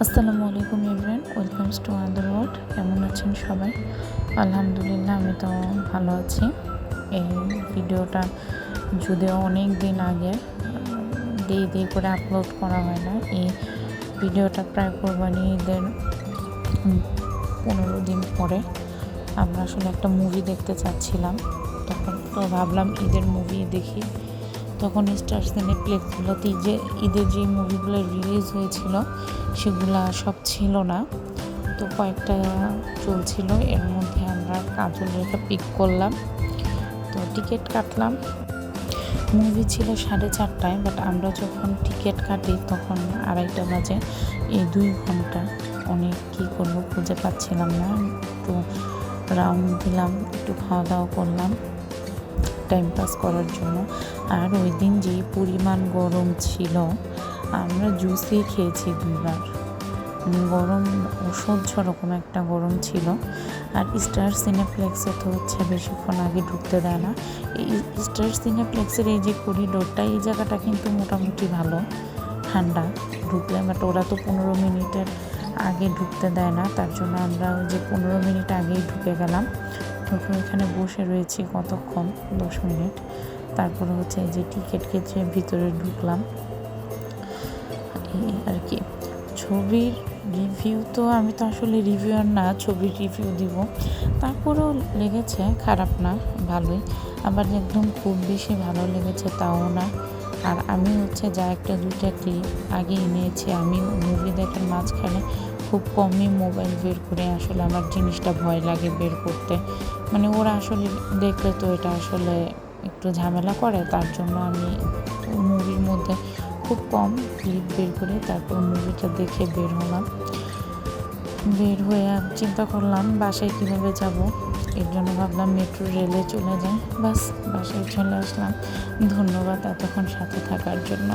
আসসালামু আলাইকুম everyone, welcomes to other world. কেমন আছেন সবাই? আলহামদুলিল্লাহ আমি তো ভালো আছি। এই ভিডিওটা যদিও অনেক দিন আগে দিয়ে করে আপলোড করা হয় না। এই ভিডিওটা প্রায় কোরবানি ঈদের 15 দিন পরে আমরা আসলে একটা মুভি দেখতে চাচ্ছিলাম। তখন তো ভাবলাম ঈদের মুভি দেখি। তখন স্টার সিনেপ্লেক্সগুলোতে যে ঈদের যে মুভিগুলো রিলিজ হয়েছিল সেগুলা সব ছিল না, তো কয়েকটা চলছিল। এর মধ্যে আমরা কাজল রেখা পিক করলাম, তো টিকিট কাটলাম। মুভি ছিল 4:30টায়, বাট আমরা যখন টিকিট কাটি তখন 2:30 বাজে। এই 2 ঘন্টা অনেক কী করবো খুঁজে পাচ্ছিলাম না। একটু রাউন্ড দিলাম, একটু খাওয়া দাওয়া করলাম টাইম পাস করার জন্য। আর ওই দিন যে পরিমাণ গরম ছিল, আমরা জুসই খেয়েছি 2বার। গরম অসহ্য রকম একটা গরম ছিল। আর স্টার সিনেপ্লেক্সে তো বেশিক্ষণ আগে ঢুকতে দেয় না। এই স্টার সিনেপ্লেক্সের এই যে করিডোরটা, এই জায়গাটা কিন্তু মোটামুটি ভালো, ঠান্ডা ঢুকলে। বাট ওরা তো 15 মিনিটের আগে ঢুকতে দেয় না, তার জন্য আমরা ওই যে 15 মিনিট আগেই ঢুকে গেলাম। তখন এখানে বসে রয়েছি কতক্ষণ, 10 মিনিট। তারপরে এই যে টিকিট কেটে ভিতরে ঢুকলাম। এই আর কি। ছবির রিভিউ তো আমি তো আসলে রিভিউয়ার না, ছবির রিভিউ দিব। তারপরেও লেগেছে, খারাপ না, ভালোই। আবার একদম খুব বেশি ভালো লেগেছে তাও না। আর আমি যা 1-2টা ক্লিপ আগেই নিয়েছি। আমি মুভি দেখার মাঝখানে খুব কমই মোবাইল বের করে, আসলে আমার জিনিসটা ভয় লাগে বের করতে। মানে ওরা আসলে দেখলে তো এটা আসলে একটু ঝামেলা করে, তার জন্য আমি মুভির মধ্যে খুব কম ক্লিপ বের করে তারপর মুভিটা দেখে বের হলাম। বের হয়ে চিন্তা করলাম বাসায় কীভাবে যাব। এর জন্য ভাবলাম মেট্রো রেলে চলে যাই। বাস, বাসায় চলে আসলাম। ধন্যবাদ এতক্ষণ সাথে থাকার জন্য।